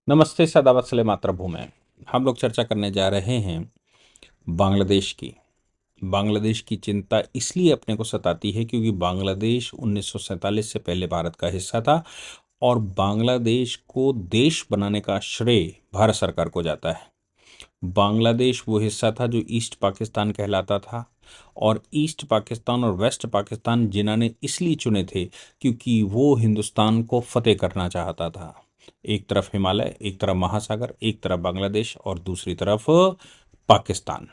नमस्ते सदावत्सले मातृभूमि। हम लोग चर्चा करने जा रहे हैं बांग्लादेश की। बांग्लादेश की चिंता इसलिए अपने को सताती है क्योंकि बांग्लादेश 1947 से पहले भारत का हिस्सा था और बांग्लादेश को देश बनाने का श्रेय भारत सरकार को जाता है। बांग्लादेश वो हिस्सा था जो ईस्ट पाकिस्तान कहलाता था और ईस्ट पाकिस्तान और वेस्ट पाकिस्तान जिन्होंने इसलिए चुने थे क्योंकि वो हिंदुस्तान को फतेह करना चाहता था। एक तरफ हिमालय, एक तरफ महासागर, एक तरफ बांग्लादेश और दूसरी तरफ पाकिस्तान,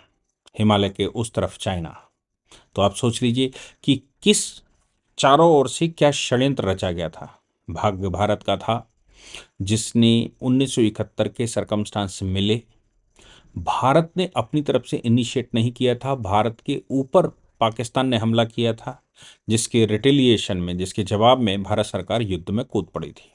हिमालय के उस तरफ चाइना। तो आप सोच लीजिए कि किस चारों ओर से क्या षड्यंत्र रचा गया था। भाग्य भारत का था जिसने 1971 के सरकमस्टांस मिले। भारत ने अपनी तरफ से इनिशिएट नहीं किया था, भारत के ऊपर पाकिस्तान ने हमला किया था, जिसके रिटेलिएशन में, जिसके जवाब में भारत सरकार युद्ध में कूद पड़ी थी।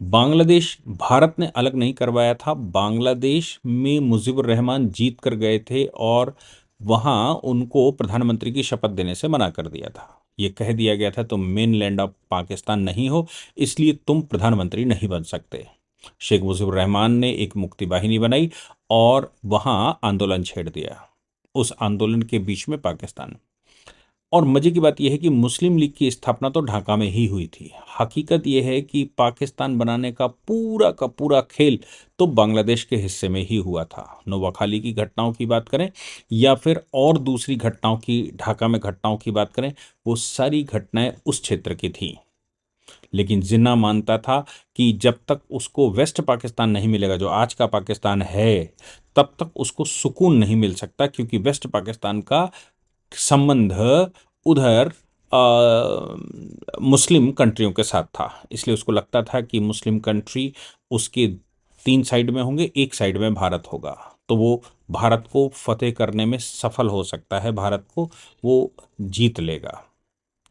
बांग्लादेश भारत ने अलग नहीं करवाया था, बांग्लादेश में मुजीबुर रहमान जीत कर गए थे और वहां उनको प्रधानमंत्री की शपथ देने से मना कर दिया था। ये कह दिया गया था तुम मेन लैंड ऑफ पाकिस्तान नहीं हो, इसलिए तुम प्रधानमंत्री नहीं बन सकते। शेख मुजीबुर रहमान ने एक मुक्ति वाहिनी बनाई और वहां आंदोलन छेड़ दिया। उस आंदोलन के बीच में पाकिस्तान। और मजे की बात यह है कि मुस्लिम लीग की स्थापना तो ढाका में ही हुई थी। हकीकत यह है कि पाकिस्तान बनाने का पूरा खेल तो बांग्लादेश के हिस्से में ही हुआ था। नोवाखाली की घटनाओं की बात करें या फिर और दूसरी घटनाओं की, ढाका में घटनाओं की बात करें, वो सारी घटनाएं उस क्षेत्र की थी। लेकिन जिन्ना मानता था कि जब तक उसको वेस्ट पाकिस्तान नहीं मिलेगा जो आज का पाकिस्तान है, तब तक उसको सुकून नहीं मिल सकता, क्योंकि वेस्ट पाकिस्तान का संबंध उधर मुस्लिम कंट्रियों के साथ था। इसलिए उसको लगता था कि मुस्लिम कंट्री उसके 3 साइड में होंगे, एक साइड में भारत होगा, तो वो भारत को फतेह करने में सफल हो सकता है, भारत को वो जीत लेगा।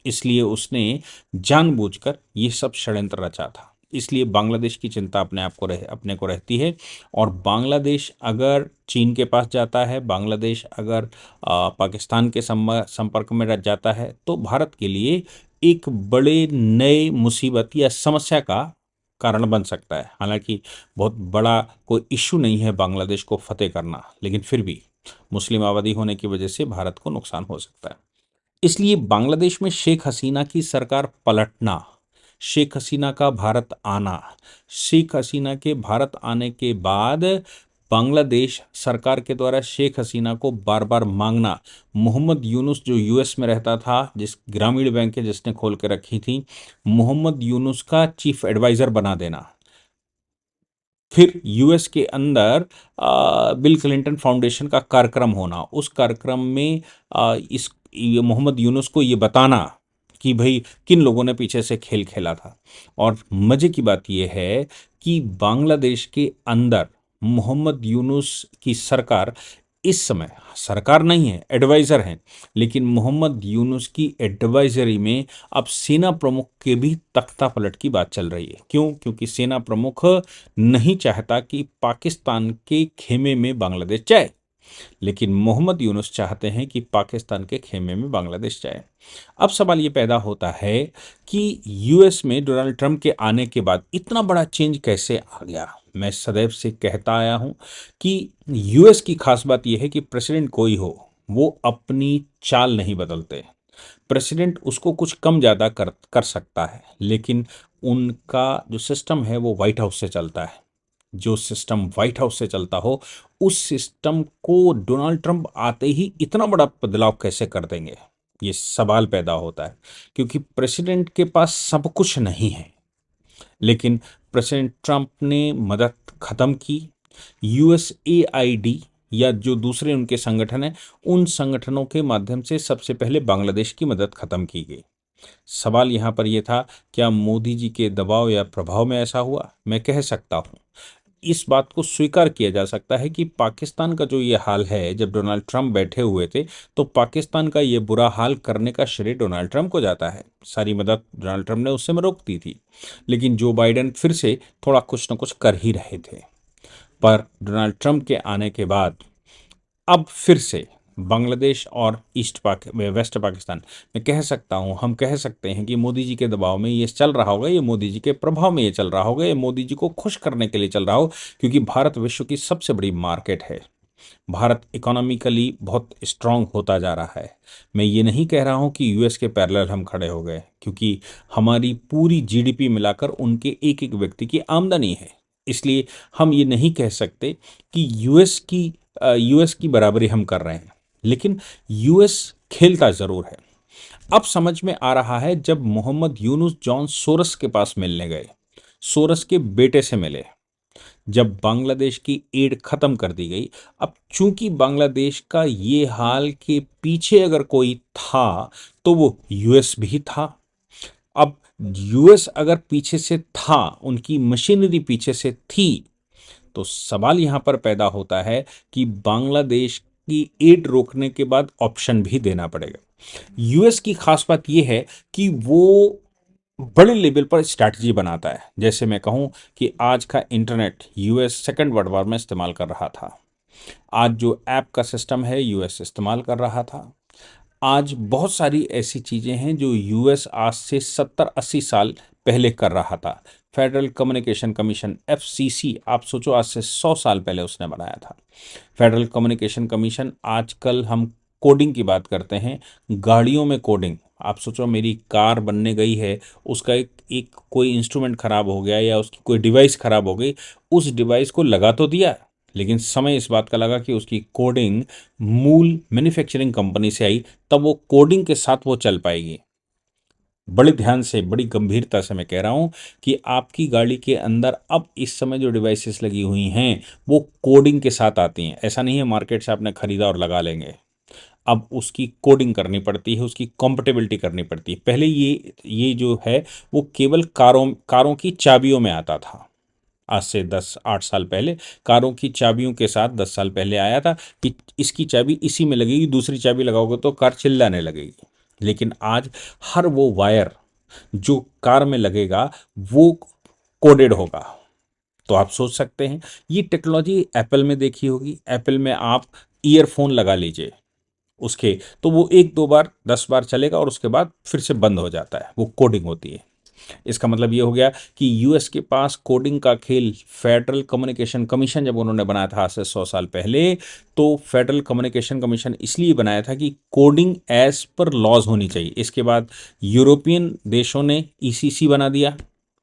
इसलिए उसने जानबूझकर ये सब षड्यंत्र रचा था। इसलिए बांग्लादेश की चिंता अपने को रहती है। और बांग्लादेश अगर चीन के पास जाता है, बांग्लादेश अगर पाकिस्तान के संपर्क में रह जाता है, तो भारत के लिए एक बड़े नए मुसीबत या समस्या का कारण बन सकता है। हालांकि बहुत बड़ा कोई इश्यू नहीं है बांग्लादेश को फतेह करना, लेकिन फिर भी मुस्लिम आबादी होने की वजह से भारत को नुकसान हो सकता है। इसलिए बांग्लादेश में शेख हसीना की सरकार पलटना, शेख हसीना का भारत आना, शेख हसीना के भारत आने के बाद बांग्लादेश सरकार के द्वारा शेख हसीना को बार बार मांगना, मोहम्मद यूनुस जो यूएस में रहता था, जिस ग्रामीण बैंक है जिसने खोल के रखी थी, मोहम्मद यूनुस का चीफ एडवाइजर बना देना, फिर यूएस के अंदर बिल क्लिंटन फाउंडेशन का कार्यक्रम होना, उस कार्यक्रम में ये मोहम्मद यूनुस को ये बताना कि भाई किन लोगों ने पीछे से खेल खेला था। और मजे की बात यह है कि बांग्लादेश के अंदर मोहम्मद यूनुस की सरकार इस समय सरकार नहीं है, एडवाइजर हैं, लेकिन मोहम्मद यूनुस की एडवाइजरी में अब सेना प्रमुख के भी तख्ता पलट की बात चल रही है। क्यों? क्योंकि सेना प्रमुख नहीं चाहता कि पाकिस्तान के खेमे में बांग्लादेश जाए, लेकिन मोहम्मद यूनुस चाहते हैं कि पाकिस्तान के खेमे में बांग्लादेश जाए। अब सवाल ये पैदा होता है कि यूएस में डोनाल्ड ट्रंप के आने के बाद इतना बड़ा चेंज कैसे आ गया। मैं सदैव से कहता आया हूं कि यूएस की खास बात यह है कि प्रेसिडेंट कोई हो, वो अपनी चाल नहीं बदलते। प्रेसिडेंट उसको कुछ कम ज़्यादा कर सकता है, लेकिन उनका जो सिस्टम है वो व्हाइट हाउस से चलता है। जो सिस्टम व्हाइट हाउस से चलता हो, उस सिस्टम को डोनाल्ड ट्रंप आते ही इतना बड़ा बदलाव कैसे कर देंगे, ये सवाल पैदा होता है। क्योंकि प्रेसिडेंट के पास सब कुछ नहीं है, लेकिन प्रेसिडेंट ट्रंप ने मदद खत्म की। यूएसएआईडी या जो दूसरे उनके संगठन हैं, उन संगठनों के माध्यम से सबसे पहले बांग्लादेश की मदद खत्म की गई। सवाल यहाँ पर यह था, क्या मोदी जी के दबाव या प्रभाव में ऐसा हुआ? मैं कह सकता हूँ, इस बात को स्वीकार किया जा सकता है कि पाकिस्तान का जो ये हाल है, जब डोनाल्ड ट्रंप बैठे हुए थे तो पाकिस्तान का ये बुरा हाल करने का श्रेय डोनाल्ड ट्रंप को जाता है। सारी मदद डोनाल्ड ट्रंप ने उस समय रोक दी थी, लेकिन जो बाइडेन फिर से थोड़ा कुछ न कुछ कर ही रहे थे। पर डोनाल्ड ट्रंप के आने के बाद अब फिर से बांग्लादेश और वेस्ट पाकिस्तान, मैं कह सकता हूँ, हम कह सकते हैं कि मोदी जी के दबाव में ये चल रहा होगा, ये मोदी जी के प्रभाव में ये चल रहा होगा, ये मोदी जी को खुश करने के लिए चल रहा हो, क्योंकि भारत विश्व की सबसे बड़ी मार्केट है। भारत इकोनॉमिकली बहुत स्ट्रांग होता जा रहा है। मैं ये नहीं कह रहा हूँ कि यूएस के पैरेलल हम खड़े हो गए, क्योंकि हमारी पूरी जीडीपी मिलाकर उनके एक एक व्यक्ति की आमदनी है। इसलिए हम ये नहीं कह सकते कि यूएस की बराबरी हम कर रहे हैं, लेकिन यूएस खेलता ज़रूर है। अब समझ में आ रहा है जब मोहम्मद यूनुस जॉन सोरस के पास मिलने गए, सोरस के बेटे से मिले, जब बांग्लादेश की एड खत्म कर दी गई। अब चूंकि बांग्लादेश का ये हाल के पीछे अगर कोई था तो वो यूएस भी था। अब यूएस अगर पीछे से था, उनकी मशीनरी पीछे से थी, तो सवाल यहां पर पैदा होता है कि बांग्लादेश की एड रोकने के बाद ऑप्शन भी देना पड़ेगा। यूएस की खास बात यह है कि वो बड़े लेवल पर स्ट्रैटेजी बनाता है। जैसे मैं कहूं कि आज का internet US second world war में इस्तेमाल कर रहा था, आज जो ऐप का सिस्टम है यूएस इस्तेमाल कर रहा था, आज बहुत सारी ऐसी चीज़ें हैं जो यूएस आज से 70-80 साल पहले कर रहा था। फेडरल कम्युनिकेशन कमीशन एफसीसी, आप सोचो आज से 100 साल पहले उसने बनाया था। फेडरल कम्युनिकेशन कमीशन, आजकल हम कोडिंग की बात करते हैं, गाड़ियों में कोडिंग, आप सोचो मेरी कार बनने गई है, उसका एक कोई इंस्ट्रूमेंट खराब हो गया या उसकी कोई डिवाइस खराब हो गई, उस डिवाइस को लगा तो दिया, लेकिन समय इस बात का लगा कि उसकी कोडिंग मूल मैन्युफैक्चरिंग कंपनी से आई, तब वो कोडिंग के साथ वो चल पाएगी। बड़े ध्यान से, बड़ी गंभीरता से मैं कह रहा हूं कि आपकी गाड़ी के अंदर अब इस समय जो डिवाइसेस लगी हुई हैं वो कोडिंग के साथ आती हैं। ऐसा नहीं है मार्केट से आपने खरीदा और लगा लेंगे, अब उसकी कोडिंग करनी पड़ती है, उसकी कॉम्पेटेबिलिटी करनी पड़ती है। पहले ये जो है वो केवल कारों की चाबियों में आता था। आज से 10-8 साल पहले कारों की चाबियों के साथ 10 साल पहले आया था कि इसकी चाबी इसी में लगेगी, दूसरी चाबी लगाओगे तो कार चिल्लाने लगेगी। लेकिन आज हर वो वायर जो कार में लगेगा वो कोडेड होगा। तो आप सोच सकते हैं, ये टेक्नोलॉजी एप्पल में देखी होगी। एप्पल में आप ईयरफोन लगा लीजिए उसके, तो वो 1-2 बार 10 बार चलेगा और उसके बाद फिर से बंद हो जाता है, वो कोडिंग होती है। इसका मतलब ये हो गया कि यूएस के पास कोडिंग का खेल, फेडरल कम्युनिकेशन कमीशन जब उन्होंने बनाया था आज से 100 साल पहले, तो फेडरल कम्युनिकेशन कमीशन इसलिए बनाया था कि कोडिंग एज पर लॉज होनी चाहिए। इसके बाद यूरोपियन देशों ने ईसीसी बना दिया,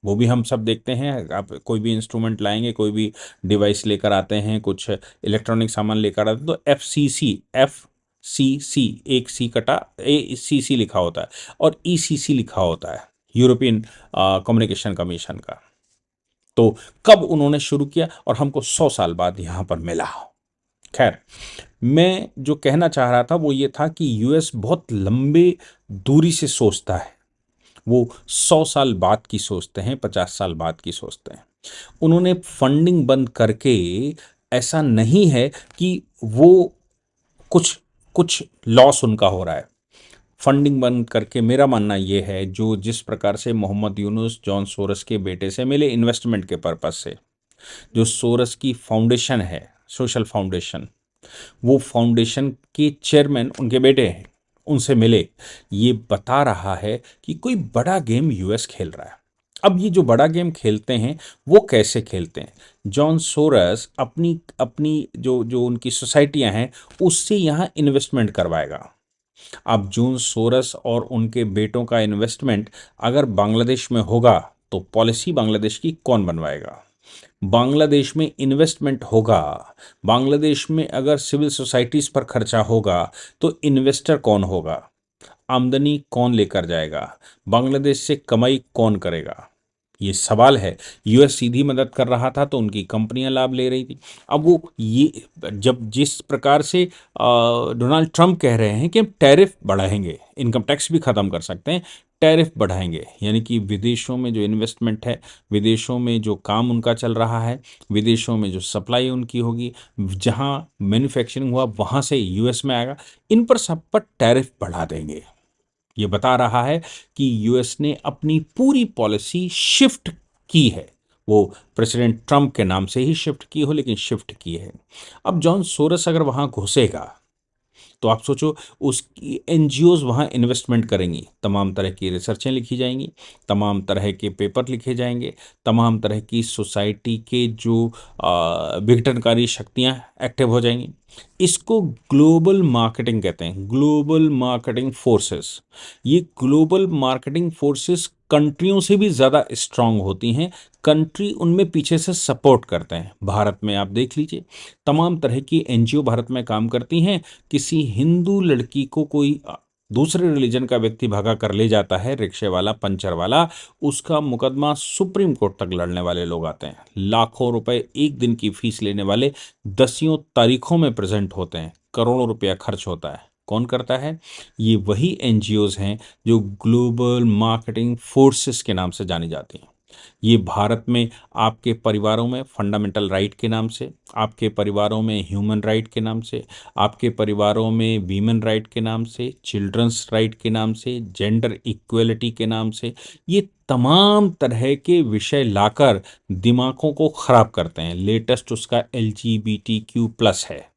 वो भी हम सब देखते हैं। आप कोई भी इंस्ट्रूमेंट लाएंगे, कोई भी डिवाइस लेकर आते हैं, कुछ इलेक्ट्रॉनिक सामान लेकर आते हैं, तो एफ सी सी, एक सी कटा ACC लिखा होता है और ECC लिखा होता है, यूरोपियन कम्युनिकेशन कमीशन का। तो कब उन्होंने शुरू किया और हमको 100 साल बाद यहां पर मिला। खैर, मैं जो कहना चाह रहा था वो ये था कि यूएस बहुत लंबे दूरी से सोचता है, वो 100 साल बाद की सोचते हैं, 50 साल बाद की सोचते हैं। उन्होंने फंडिंग बंद करके, ऐसा नहीं है कि वो कुछ कुछ लॉस उनका हो रहा है। फंडिंग बंद करके मेरा मानना यह है, जो जिस प्रकार से मोहम्मद यूनुस जॉन सोरस के बेटे से मिले इन्वेस्टमेंट के पर्पज से, जो सोरस की फाउंडेशन है, सोशल फाउंडेशन, वो फाउंडेशन के चेयरमैन उनके बेटे हैं, उनसे मिले, ये बता रहा है कि कोई बड़ा गेम यूएस खेल रहा है। अब ये जो बड़ा गेम खेलते हैं वो कैसे खेलते हैं? जॉन सोरस अपनी अपनी जो जो उनकी सोसाइटियां हैं उससे यहाँ इन्वेस्टमेंट करवाएगा। अब जून सोरस और उनके बेटों का इन्वेस्टमेंट अगर बांग्लादेश में होगा तो पॉलिसी बांग्लादेश की कौन बनवाएगा? बांग्लादेश में इन्वेस्टमेंट होगा, बांग्लादेश में अगर सिविल सोसाइटीज पर खर्चा होगा तो इन्वेस्टर कौन होगा? आमदनी कौन लेकर जाएगा? बांग्लादेश से कमाई कौन करेगा? ये सवाल है। यूएस सीधी मदद कर रहा था तो उनकी कंपनियां लाभ ले रही थी। अब वो ये, जब जिस प्रकार से डोनाल्ड ट्रंप कह रहे हैं कि हम टैरिफ बढ़ाएंगे, इनकम टैक्स भी ख़त्म कर सकते हैं, टैरिफ बढ़ाएंगे, यानी कि विदेशों में जो इन्वेस्टमेंट है, विदेशों में जो काम उनका चल रहा है, विदेशों में जो सप्लाई उनकी होगी, जहां मैन्युफैक्चरिंग हुआ वहां से यूएस में आएगा, इन पर सब पर टैरिफ बढ़ा देंगे। ये बता रहा है कि यूएस ने अपनी पूरी पॉलिसी शिफ्ट की है। वो प्रेसिडेंट ट्रंप के नाम से ही शिफ्ट की हो, लेकिन शिफ्ट की है। अब जॉन सोरस अगर वहां घुसेगा तो आप सोचो, उसकी एनजीओज वहाँ इन्वेस्टमेंट करेंगी, तमाम तरह की रिसर्चें लिखी जाएंगी, तमाम तरह के पेपर लिखे जाएंगे, तमाम तरह की सोसाइटी के जो विघटनकारी शक्तियाँ एक्टिव हो जाएंगी। इसको ग्लोबल मार्केटिंग कहते हैं, ग्लोबल मार्केटिंग फोर्सेस। ये ग्लोबल मार्केटिंग फोर्सेस कंट्रियों से भी ज़्यादा स्ट्रांग होती हैं, कंट्री उनमें पीछे से सपोर्ट करते हैं। भारत में आप देख लीजिए, तमाम तरह की एनजीओ भारत में काम करती हैं। किसी हिंदू लड़की को कोई दूसरे रिलीजन का व्यक्ति भगा कर ले जाता है, रिक्शे वाला, पंचर वाला, उसका मुकदमा सुप्रीम कोर्ट तक लड़ने वाले लोग आते हैं। लाखों रुपए एक दिन की फीस लेने वाले दसियों तारीखों में प्रेजेंट होते हैं, करोड़ों रुपया खर्च होता है। कौन करता है? ये वही एनजीओज हैं जो ग्लोबल मार्केटिंग फोर्सेस के नाम से जानी जाती हैं। ये भारत में आपके परिवारों में फंडामेंटल राइट के नाम से, आपके परिवारों में ह्यूमन राइट के नाम से, आपके परिवारों में वीमेन राइट के नाम से, चिल्ड्रंस राइट के नाम से, जेंडर इक्वेलिटी के नाम से, ये तमाम तरह के विषय लाकर दिमागों को खराब करते हैं। लेटेस्ट उसका LGBTQ+ है।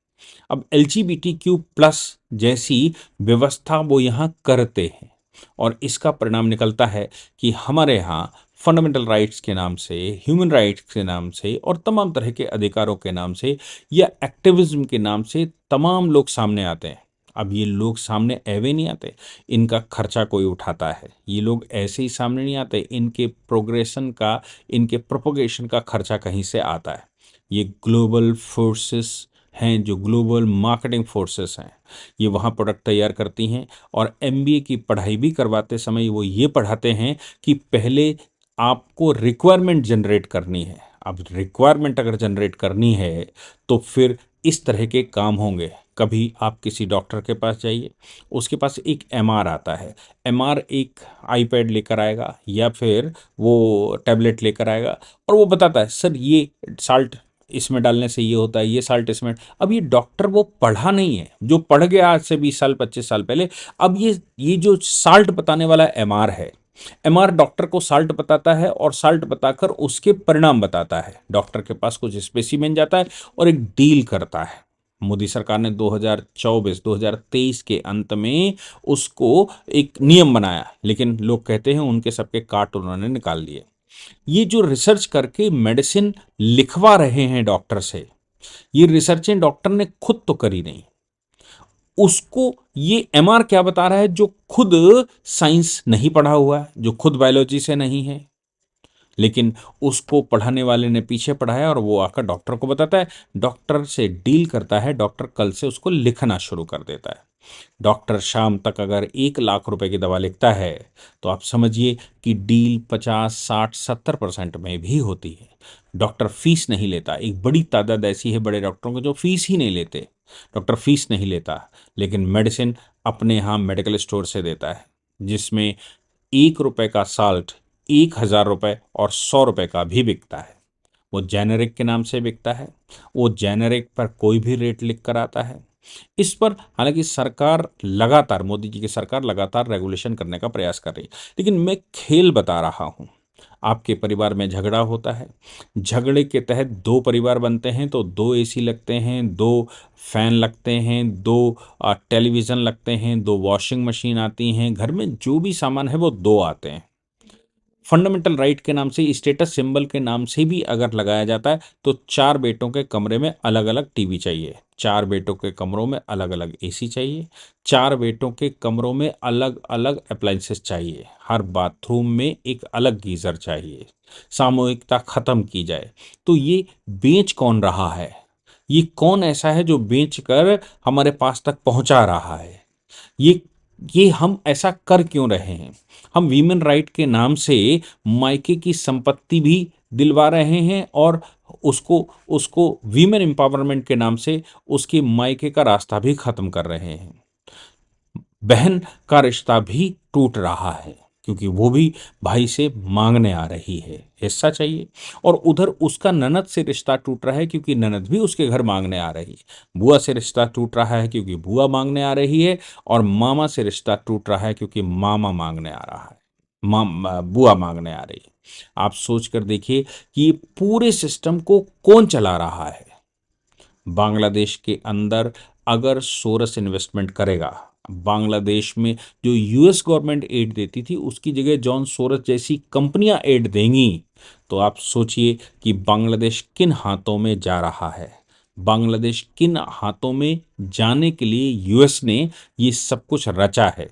अब LGBTQ+ जैसी व्यवस्था वो यहाँ करते हैं, और इसका परिणाम निकलता है कि हमारे यहाँ फंडामेंटल राइट्स के नाम से, ह्यूमन राइट्स के नाम से और तमाम तरह के अधिकारों के नाम से या एक्टिविज्म के नाम से तमाम लोग सामने आते हैं। अब ये लोग सामने ऐवे नहीं आते, इनका खर्चा कोई उठाता है। ये लोग ऐसे ही सामने नहीं आते, इनके प्रोग्रेशन का, इनके प्रोपोगेशन का खर्चा कहीं से आता है। ये ग्लोबल फोर्सेस हैं, जो ग्लोबल मार्केटिंग फोर्सेस हैं, ये वहाँ प्रोडक्ट तैयार करती हैं। और MBA की पढ़ाई भी करवाते समय वो ये पढ़ाते हैं कि पहले आपको रिक्वायरमेंट जनरेट करनी है। अब रिक्वायरमेंट अगर जनरेट करनी है तो फिर इस तरह के काम होंगे। कभी आप किसी डॉक्टर के पास जाइए, उसके पास एक MR आता है, MR एक आईपैड लेकर आएगा या फिर वो टैबलेट लेकर आएगा और वो बताता है, सर ये साल्ट इसमें डालने से ये होता है, ये साल्ट इसमें। अब ये डॉक्टर वो पढ़ा नहीं है, जो पढ़ गया आज से 20 साल 25 साल पहले। अब ये जो साल्ट बताने वाला MR है, MR डॉक्टर को साल्ट बताता है और साल्ट बताकर उसके परिणाम बताता है। डॉक्टर के पास कुछ स्पेसिमेन जाता है और एक डील करता है। मोदी सरकार ने 2024-2023 के अंत में उसको एक नियम बनाया, लेकिन लोग कहते हैं उनके सबके काट उन्होंने निकाल दिए। ये जो रिसर्च करके मेडिसिन लिखवा रहे हैं डॉक्टर से, ये रिसर्चें डॉक्टर ने खुद तो करी नहीं। उसको ये MR क्या बता रहा है? जो खुद साइंस नहीं पढ़ा हुआ है, जो खुद बायोलॉजी से नहीं है, लेकिन उसको पढ़ाने वाले ने पीछे पढ़ाया और वो आकर डॉक्टर को बताता है, डॉक्टर से डील करता है, डॉक्टर कल से उसको लिखना शुरू कर देता है। डॉक्टर शाम तक अगर 1 लाख रुपए की दवा लिखता है तो आप समझिए कि डील 50, 60, 70% में भी होती है। डॉक्टर फीस नहीं लेता। एक बड़ी तादाद ऐसी है बड़े डॉक्टरों को जो फीस ही नहीं लेते। डॉक्टर फीस नहीं लेता, लेकिन मेडिसिन अपने यहाँ मेडिकल स्टोर से देता है, जिसमें 1 रुपए का साल्ट 1,000 रुपए और 100 रुपए का भी बिकता है। वो जेनेरिक के नाम से बिकता है। वो जेनेरिक पर कोई भी रेट लिख कर आता है। इस पर हालांकि सरकार लगातार, मोदी जी की सरकार लगातार रेगुलेशन करने का प्रयास कर रही है, लेकिन मैं खेल बता रहा हूँ। आपके परिवार में झगड़ा होता है, झगड़े के तहत 2 परिवार बनते हैं तो 2 AC लगते हैं, 2 फैन लगते हैं, 2 टेलीविज़न लगते हैं, 2 वॉशिंग मशीन आती हैं, घर में जो भी सामान है वो 2 आते हैं। फंडामेंटल राइट के नाम से, स्टेटस सिंबल के नाम से भी अगर लगाया जाता है तो 4 बेटों के कमरे में अलग अलग टीवी चाहिए, 4 बेटों के कमरों में अलग अलग AC चाहिए, 4 बेटों के कमरों में अलग अलग अप्लाइंसेस चाहिए, हर बाथरूम में एक अलग गीजर चाहिए। सामूहिकता खत्म की जाए। तो ये बेच कौन रहा है? ये कौन ऐसा है जो बेचकर हमारे पास तक पहुंचा रहा है? ये ये हम ऐसा कर क्यों रहे हैं? हम वीमेन राइट के नाम से मायके की संपत्ति भी दिलवा रहे हैं और उसको उसको वीमेन एम्पावरमेंट के नाम से उसके मायके का रास्ता भी खत्म कर रहे हैं। बहन का रिश्ता भी टूट रहा है, क्योंकि वो भी भाई से मांगने आ रही है, हिस्सा चाहिए। और उधर उसका ननद से रिश्ता टूट रहा है, क्योंकि ननद भी उसके घर मांगने आ रही है। बुआ से रिश्ता टूट रहा है क्योंकि बुआ मांगने आ रही है। और मामा से रिश्ता टूट रहा है क्योंकि मामा मांगने आ रहा है, बुआ मांगने आ रही है। आप सोच कर देखिए कि ये पूरे सिस्टम को कौन चला रहा है। बांग्लादेश के अंदर अगर सोरस इन्वेस्टमेंट करेगा, बांग्लादेश में जो यूएस गवर्नमेंट एड देती थी उसकी जगह जॉन सोरस जैसी कंपनियां एड देंगी, तो आप सोचिए कि बांग्लादेश किन हाथों में जा रहा है। बांग्लादेश किन हाथों में जाने के लिए यूएस ने ये सब कुछ रचा है।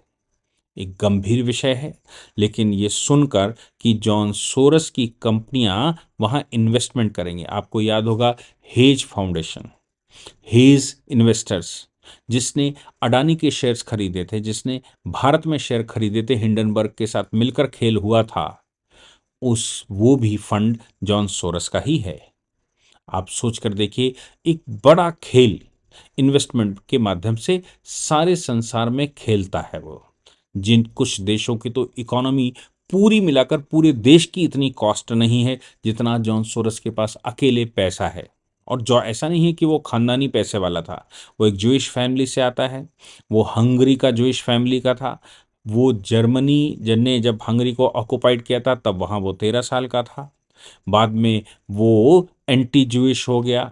एक गंभीर विषय है, लेकिन ये सुनकर कि जॉन सोरस की कंपनियां वहां इन्वेस्टमेंट करेंगे, आपको याद होगा हेज फाउंडेशन, हेज इन्वेस्टर्स, जिसने अडानी के शेयर्स खरीदे थे, जिसने भारत में शेयर खरीदे थे, हिंडनबर्ग के साथ मिलकर खेल हुआ था, उस वो भी फंड जॉन सोरस का ही है। आप सोच कर देखिए, एक बड़ा खेल इन्वेस्टमेंट के माध्यम से सारे संसार में खेलता है वो। जिन कुछ देशों की तो इकोनॉमी पूरी मिलाकर पूरे देश की इतनी कॉस्ट नहीं है जितना जॉन सोरस के पास अकेले पैसा है। और जो ऐसा नहीं है कि वो खानदानी पैसे वाला था, वो एक जूइश फैमिली से आता है, वो हंगरी का जूइश फैमिली का था। वो जर्मनी ने जब हंगरी को ऑक्युपाइड किया था तब वहाँ वो 13 साल का था। बाद में वो एंटी जूइश हो गया,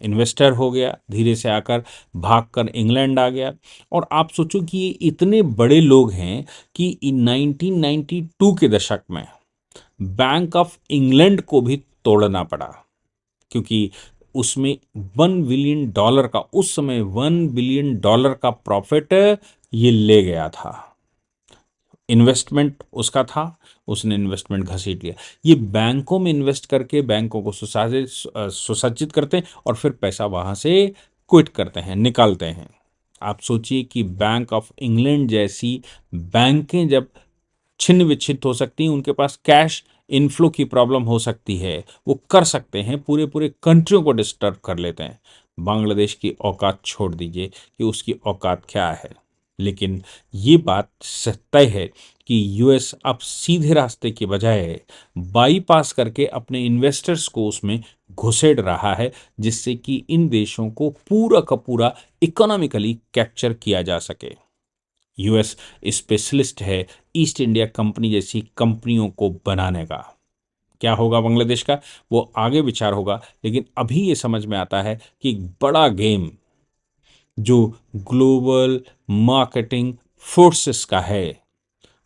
इन्वेस्टर हो गया, धीरे से आकर भागकर इंग्लैंड आ गया। और आप सोचो कि ये इतने बड़े लोग हैं कि इन 1992 के दशक में बैंक ऑफ इंग्लैंड को भी तोड़ना पड़ा, क्योंकि उसमें $1 बिलियन का, उस समय $1 बिलियन का प्रॉफिट ये ले गया था। इन्वेस्टमेंट उसका था, उसने इन्वेस्टमेंट घसीट लिया। ये बैंकों में इन्वेस्ट करके बैंकों को सुसज्जित करते हैं और फिर पैसा वहां से क्विट करते हैं, निकालते हैं। आप सोचिए कि बैंक ऑफ इंग्लैंड जैसी बैंकें जब छिन्न विच्छिन्न हो सकती हैं, उनके पास कैश इनफ्लो की प्रॉब्लम हो सकती है, वो कर सकते हैं, पूरे पूरे कंट्रियों को डिस्टर्ब कर लेते हैं। बांग्लादेश की औकात छोड़ दीजिए कि उसकी औकात क्या है। लेकिन ये बात तय है कि यूएस अब सीधे रास्ते के बजाय बाईपास करके अपने इन्वेस्टर्स को उसमें घुसेड़ रहा है, जिससे कि इन देशों को पूरा का पूरा इकोनॉमिकली कैप्चर किया जा सके। यूएस स्पेशलिस्ट है ईस्ट इंडिया कंपनी जैसी कंपनियों को बनाने का। क्या होगा बांग्लादेश का, वो आगे विचार होगा, लेकिन अभी ये समझ में आता है कि एक बड़ा गेम जो ग्लोबल मार्केटिंग फोर्सेस का है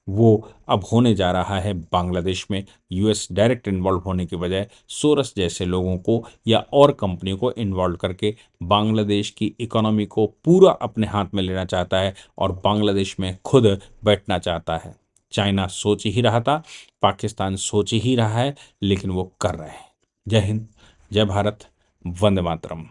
वो अब होने जा रहा है बांग्लादेश में। यूएस डायरेक्ट इन्वॉल्व होने के बजाय सोरस जैसे लोगों को या और कंपनियों को इन्वॉल्व करके बांग्लादेश की इकोनॉमी को पूरा अपने हाथ में लेना चाहता है और बांग्लादेश में खुद बैठना चाहता है। चाइना सोच ही रहा था, पाकिस्तान सोच ही रहा है, लेकिन वो कर रहे हैं। जय हिंद, जय भारत, वंदे मातरम।